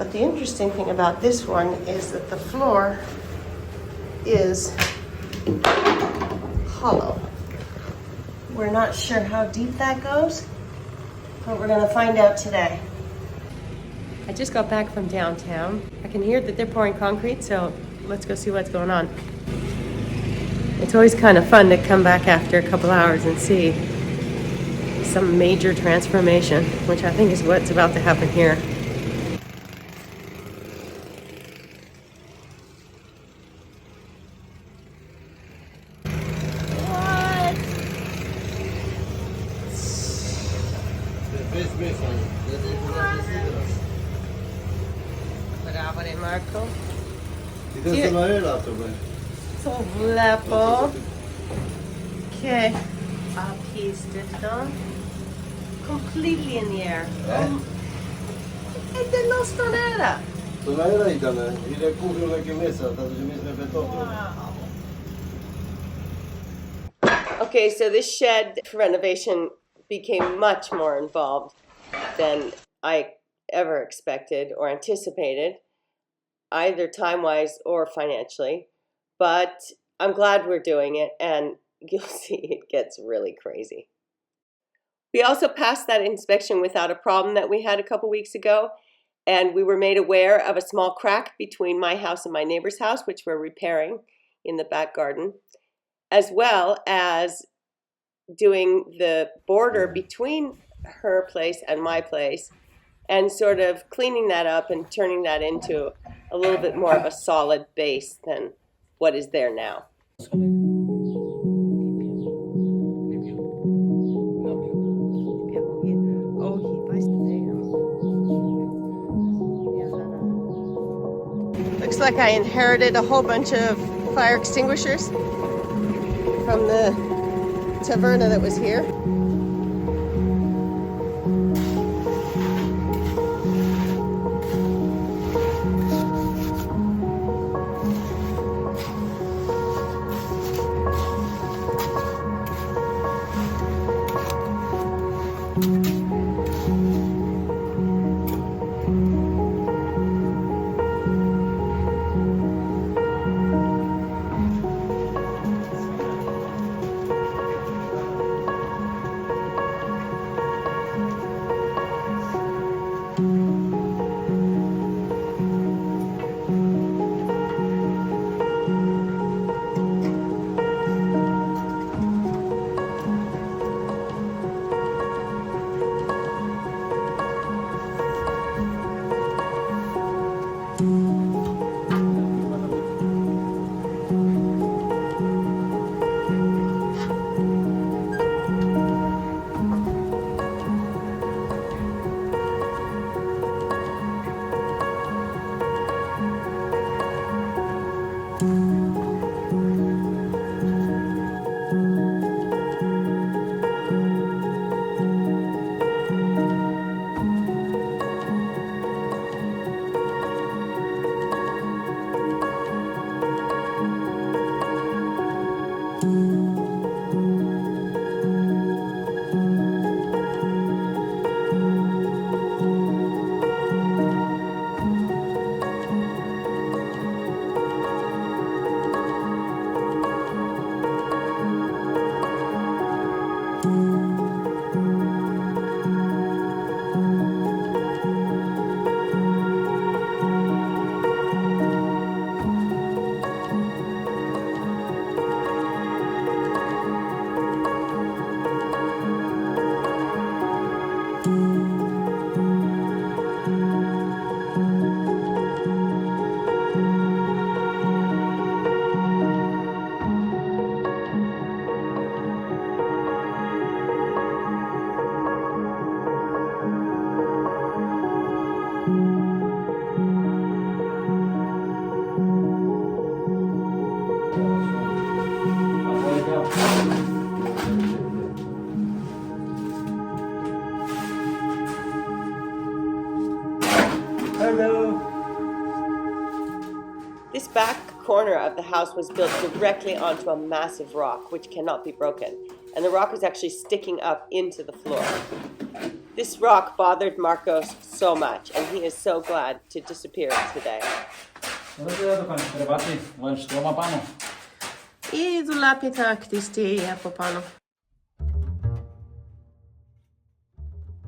But the interesting thing about this one is that the floor is hollow. We're not sure how deep that goes, but we're gonna find out today. I just got back from downtown. I can hear that they're pouring concrete, so let's go see what's going on. It's always kind of fun to come back after a couple hours and see some major transformation, which I think is what's about to happen here. What? Bravo, Marco. Så lepo. Okay. Up he's done. Completely in the air. E dello stonera. Wow. Okay, so this shed renovation became much more involved than I ever expected or anticipated, either time-wise or financially. But I'm glad we're doing it, and you'll see it gets really crazy. We also passed that inspection without a problem that we had a couple weeks ago, and we were made aware of a small crack between my house and my neighbor's house, which we're repairing in the back garden, as well as doing the border between her place and my place, and sort of cleaning that up and turning that into a little bit more of a solid base than what is there now. Looks like I inherited a whole bunch of fire extinguishers from the taverna that was here. Hello. This back corner of the house was built directly onto a massive rock, which cannot be broken. and the rock was actually sticking up into the floor. This rock bothered Marcos so much, and he is so glad to disappear today.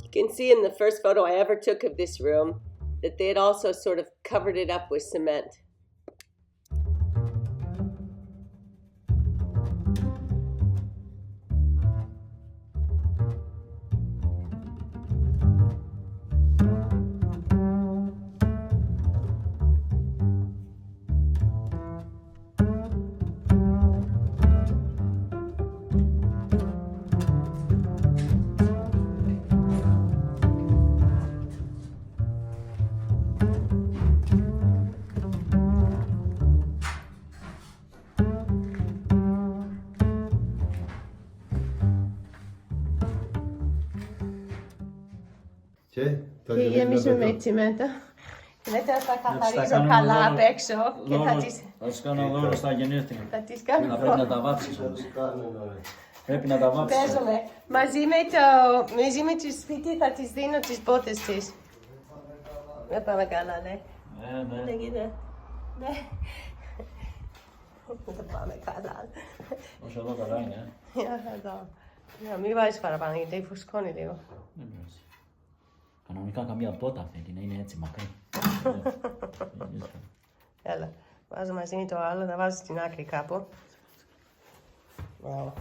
You can see in the first photo I ever took of this room that they had also sort of covered it up with cement. Jemison metsimento. Μετά θα καθαρίζω καλά απ' έξω και θα τις... Θα τις κάνω δώρο στα γενέθλια. Θα τις κάνω. Θα πρέπει να τα βάψεις όμως. Πρέπει να τα βάψεις. Παίζομαι. Μαζί με το σπίτι θα τις δίνω τις μπότες της. Δεν πάμε καλά, ναι. Ναι. Ναι. Δεν πάμε καλά. Όσο εδώ καλά είναι. Εδώ. Μην βάζεις παραπάνω γιατί φουσκώνει λίγο. Δεν πειράζει. Κανονικά καμία πότα θέλει να είναι έτσι μακρύ. Έλα, βάζω μαζί με το άλλο, να βάζω στην άκρη κάπου. Wow.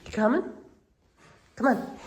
You coming? Come on.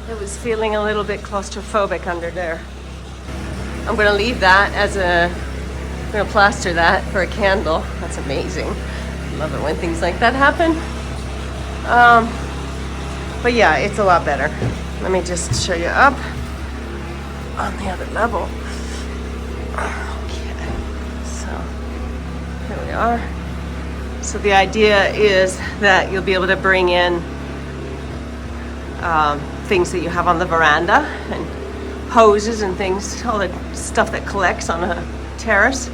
I was feeling a little bit claustrophobic under there. I'm going to leave that as I'm going to plaster that for a candle. That's amazing. I love it when things like that happen. But yeah, it's a lot better. Let me just show you up on the other level. Okay, so here we are. So the idea is that you'll be able to bring in things that you have on the veranda and hoses and things, all the stuff that collects on a terrace,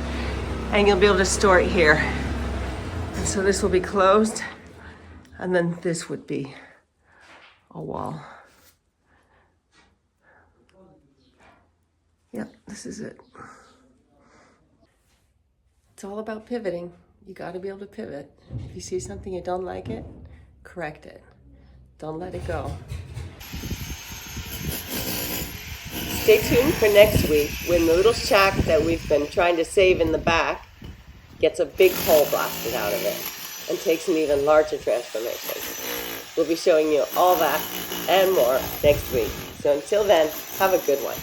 and you'll be able to store it here. And so this will be closed, and then this would be a wall. Yep, this is it. It's all about pivoting. You got to be able to pivot. If you see something you don't like it, correct it. Don't let it go. Stay tuned for next week when the little shack that we've been trying to save in the back gets a big hole blasted out of it and takes an even larger transformation. We'll be showing you all that and more next week. So until then, have a good one.